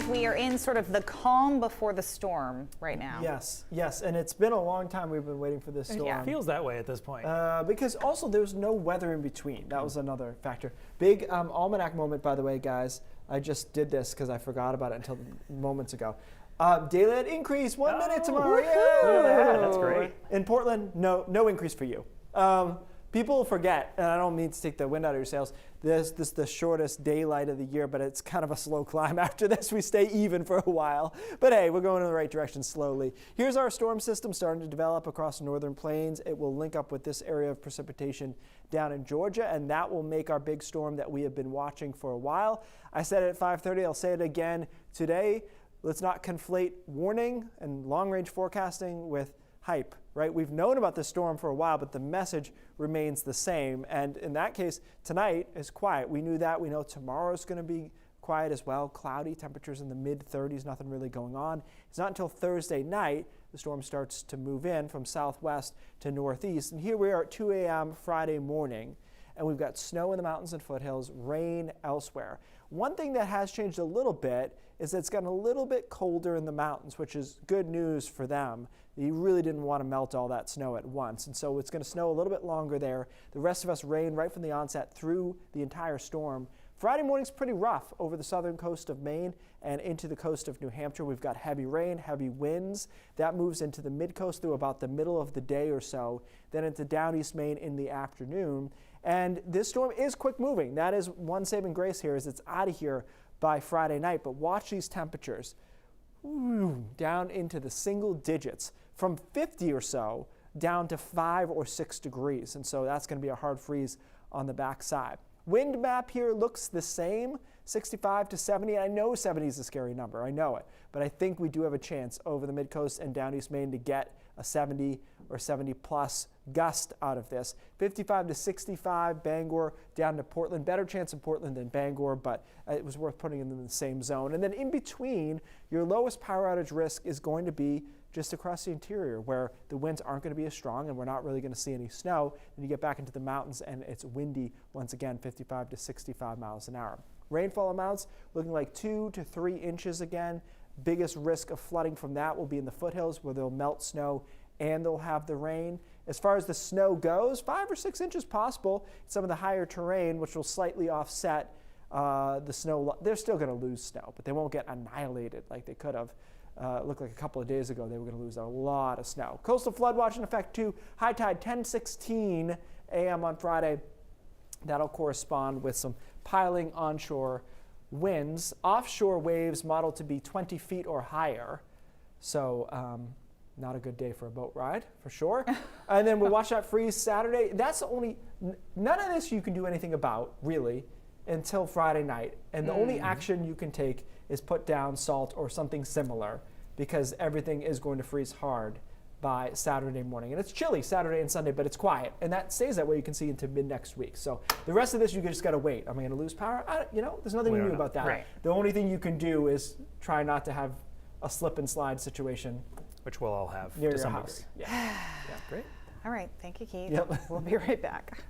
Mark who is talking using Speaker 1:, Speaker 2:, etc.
Speaker 1: like we are in sort of the calm before the storm right now.
Speaker 2: Yes, yes, and it's been a long time we've been waiting for this storm.
Speaker 1: Yeah.
Speaker 3: It feels that way at this point.
Speaker 2: Because also there's no weather in between. That was another factor. Big almanac moment, by the way, guys. I just did this because I forgot about it until moments ago. Daylight increase, 1 minute tomorrow.
Speaker 3: Look at that, that's great.
Speaker 2: In Portland, no increase for you. People forget, and I don't mean to take the wind out of your sails, this is the shortest daylight of the year, but it's kind of a slow climb. After this, we stay even for a while. But hey, we're going in the right direction slowly. Here's our storm system starting to develop across the northern plains. It will link up with this area of precipitation down in Georgia, and that will make our big storm that we have been watching for a while. I said it at 5:30, I'll say it again today. Let's not conflate warning and long-range forecasting with hype, right? We've known about this storm for a while, but the message remains the same. And in that case, tonight is quiet. We knew that. We know tomorrow's going to be quiet as well. Cloudy, temperatures in the mid-30s, nothing really going on. It's not until Thursday night the storm starts to move in from southwest to northeast. And here we are at 2 a.m. Friday morning, and we've got snow in the mountains and foothills, rain elsewhere. One thing that has changed a little bit is that it's gotten a little bit colder in the mountains, which is good news for them. You really didn't want to melt all that snow at once, and so it's going to snow a little bit longer there. The rest of us rain right from the onset through the entire storm. Friday morning's pretty rough over the southern coast of Maine and into the coast of New Hampshire. We've got heavy rain, heavy winds. That moves into the mid-coast through about the middle of the day or so, then into down east Maine in the afternoon. And this storm is quick moving. That is one saving grace here, is it's out of here by Friday night. But watch these temperatures. Ooh, down into the single digits, from 50 or so down to 5 or 6 degrees. And so that's going to be a hard freeze on the backside. Wind map here looks the same, 65 to 70. I know 70 is a scary number, I know it, but I think we do have a chance over the mid-coast and down east Maine to get a 70 or 70 plus gust out of this. 55 to 65, Bangor down to Portland. Better chance in Portland than Bangor, but it was worth putting them in the same zone. And then in between, your lowest power outage risk is going to be just across the interior, where the winds aren't going to be as strong and we're not really going to see any snow. Then you get back into the mountains and it's windy once again, 55 to 65 miles an hour. Rainfall amounts looking like 2 to 3 inches again. Biggest risk of flooding from that will be in the foothills, where they'll melt snow and they'll have the rain. As far as the snow goes, 5 or 6 inches possible in some of the higher terrain, which will slightly offset the snow. They're still going to lose snow, but they won't get annihilated like they could have. It looked like a couple of days ago they were going to lose a lot of snow. Coastal flood watch in effect too. High tide 10:16 a.m. on Friday. That'll correspond with some piling onshore winds. Offshore waves modeled to be 20 feet or higher. So not a good day for a boat ride, for sure. And then we'll watch that freeze Saturday. That's the only, none of this you can do anything about, really, until Friday night. And the only action you can take is put down salt or something similar, because everything is going to freeze hard by Saturday morning. And it's chilly Saturday and Sunday, but it's quiet. And that stays that way, you can see, into mid next week. So the rest of this, you just got to wait. Am I going to lose power? There's nothing new about that.
Speaker 3: Right.
Speaker 2: The only thing you can do is try not to have a slip and slide situation,
Speaker 3: Which we'll all have
Speaker 2: near
Speaker 3: to
Speaker 2: your
Speaker 3: some
Speaker 2: house.
Speaker 3: degree.
Speaker 2: Yeah, great.
Speaker 1: All right, thank you, Keith.
Speaker 2: Yep.
Speaker 1: We'll be right back.